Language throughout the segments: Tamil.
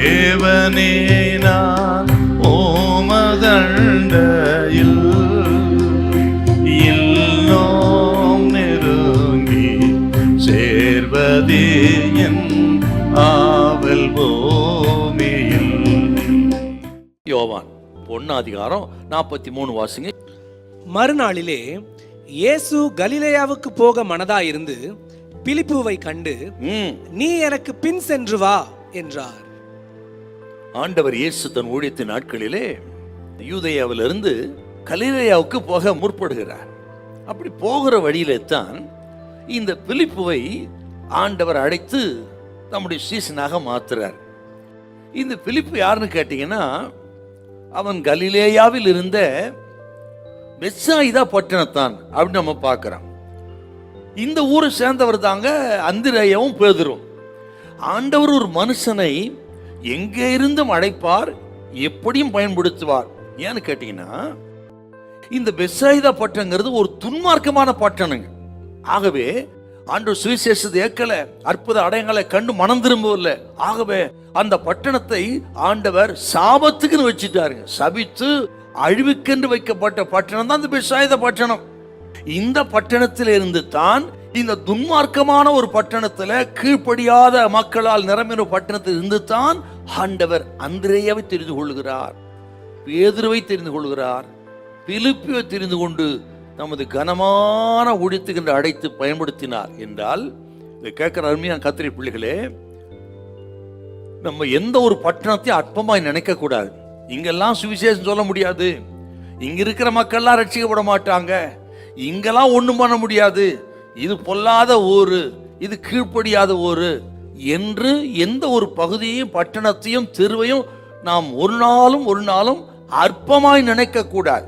தேவனே நான் ஓமதண்டையில் இன்னும் நெருங்கி சேர்வதே என் ஆவல் பூமியில். யோவான் 1:43 வாசிங்க. மறுநாளிலே இயேசு கலிலேயாவுக்கு போக மனதாயிருந்து பிலிப்புவை கண்டு, நீ எனக்கு பின் சென்று வா என்றார். ஆண்டவர் இயேசு தன் ஊழியத்தின் நாட்களிலே யூதேயாவிலிருந்து கலிலேயாவுக்கு போக முற்படுகிறார். அப்படி போகிற வழியிலே தான் இந்த பிலிப்புவை ஆண்டவர் அழைத்து நம்முடைய சீசனாக மாத்துறார். இந்த பிலிப்பு யாருன்னு கேட்டீங்கன்னா, அவன் கலிலேயாவில் இருந்த பெத்சாயிதா பட்டணத்தான் அப்படின்னு நம்ம பார்க்கிறோம். இந்த ஊரை சேர்ந்தவர் தாங்க அந்திரேயாவும் பேதுரும். ஆண்டவர் ஒரு மனுஷனை எங்கே இருந்தும் அழைப்பார், எப்படியும் பயன்படுத்துவார். ஏன்னு கேட்டீங்கன்னா, இந்த பெத்சாயிதா பட்டணங்கிறது ஒரு துன்மார்க்கமான பட்டணங்க. ஆகவே ஆண்டவர் சுவிசேஷத்தை ஏற்கல, அற்புத அடையங்களை கண்டு மனம் திரும்பவில்லை. ஆகவே அந்த பட்டணத்தை ஆண்டவர் சாபத்துக்குன்னு வச்சுட்டாருங்க. சபித்து அழிவுக்கென்று வைக்கப்பட்ட பட்டணம் தான் இந்த பெத்சாயிதா பட்டணம். இந்த பட்டணத்தில் இருந்து தான் இந்த துன்மார்க்கமான ஒரு பட்டணத்துல கீழ்ப்படியாத மக்களால் நிரம்பின பட்டணத்தில் இருந்து தான் ஆண்டவர் அந்திரேயாவை தெரிந்து கொள்கிறார், பேதுருவை தெரிந்து கொள்கிறார், பிலிப்பியை தெரிந்து கொண்டு நமது கனமான ஊழியத்துக்கு அழைத்து பயன்படுத்தினார் என்றால், இதை கேட்கிற அருமையான கர்த்தருடைய பிள்ளைகளே, நம்ம எந்த ஒரு பட்டணத்தையும் அற்பமாய் நினைக்க கூடாது. இங்கெல்லாம் சுவிசேஷம் சொல்ல முடியாது, இங்க இருக்கிற மக்கள்லாம் ரட்சிக்கப்பட மாட்டாங்க, இங்கெல்லாம் ஒண்ணும் பண்ண முடியாது, இது பொல்லாத ஊரு, இது கீழ்ப்படியாத ஊரு என்று எந்த ஒரு பகுதியையும் பட்டணத்தையும் தெருவையும் நாம் ஒரு நாளும் அற்பமாய் நினைக்க கூடாது.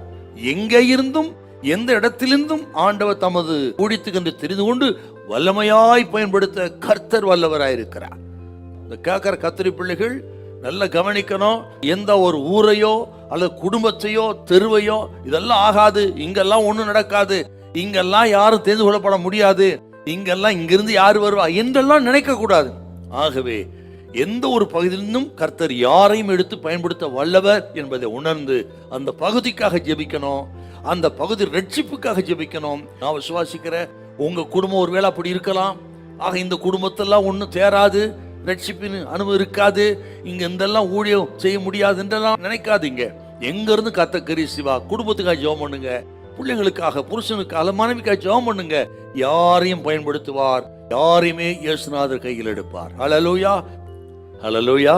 எங்கே இருந்தும் எந்த இடத்திலிருந்தும் ஆண்டவர் தமது ஊழியத்துக்கு தெரிந்து கொண்டு வல்லமையாய் பயன்படுத்த கர்த்தர் வல்லவராயிருக்கிறார். இந்த கேட்கிற கர்த்தருடைய பிள்ளைகள் நல்ல கவனிக்கணும். எந்த ஒரு ஊரையோ அல்லது குடும்பத்தையோ தெருவையோ இதெல்லாம் ஆகாது, இங்கெல்லாம் ஒண்ணும் நடக்காது, இங்கெல்லாம் யாரும் தெரிந்து கொள்ளப்பட முடியாது, இங்கெல்லாம் இங்கிருந்து யாரு வருவா என்றெல்லாம் நினைக்க கூடாது. ஆகவே எந்த ஒரு பகுதியிலும் கர்த்தர் யாரையும் எடுத்து பயன்படுத்த வல்லவர் என்பதை உணர்ந்து அந்த பகுதிக்காக ஜெபிக்கணும், அந்த பகுதி ரட்சிப்புக்காக ஜெபிக்கணும். நான் விசுவாசிக்கிற உங்க குடும்பம் ஒருவேளை அப்படி இருக்கலாம். ஆக இந்த குடும்பத்தெல்லாம் ஒன்றும் தேராது, ரட்சிப்பின் அனுபவம் இருக்காது, இங்க எந்தெல்லாம் ஊழியம் செய்ய முடியாது என்றெல்லாம் நினைக்காதீங்க. எங்க இருந்து கர்த்தர் கிரியை செய்வார். குடும்பத்துக்காக ஜெபம் பண்ணுங்க, பிள்ளைங்களுக்காக, புருஷனுக்காக, மனைவிக்காக ஜெபம் பண்ணுங்க. யாரையும் பயன்படுத்துவார், யாரையுமே இயேசுநாதர் கையில் எடுப்பார். ஹல்லேலூயா, ஹல்லேலூயா.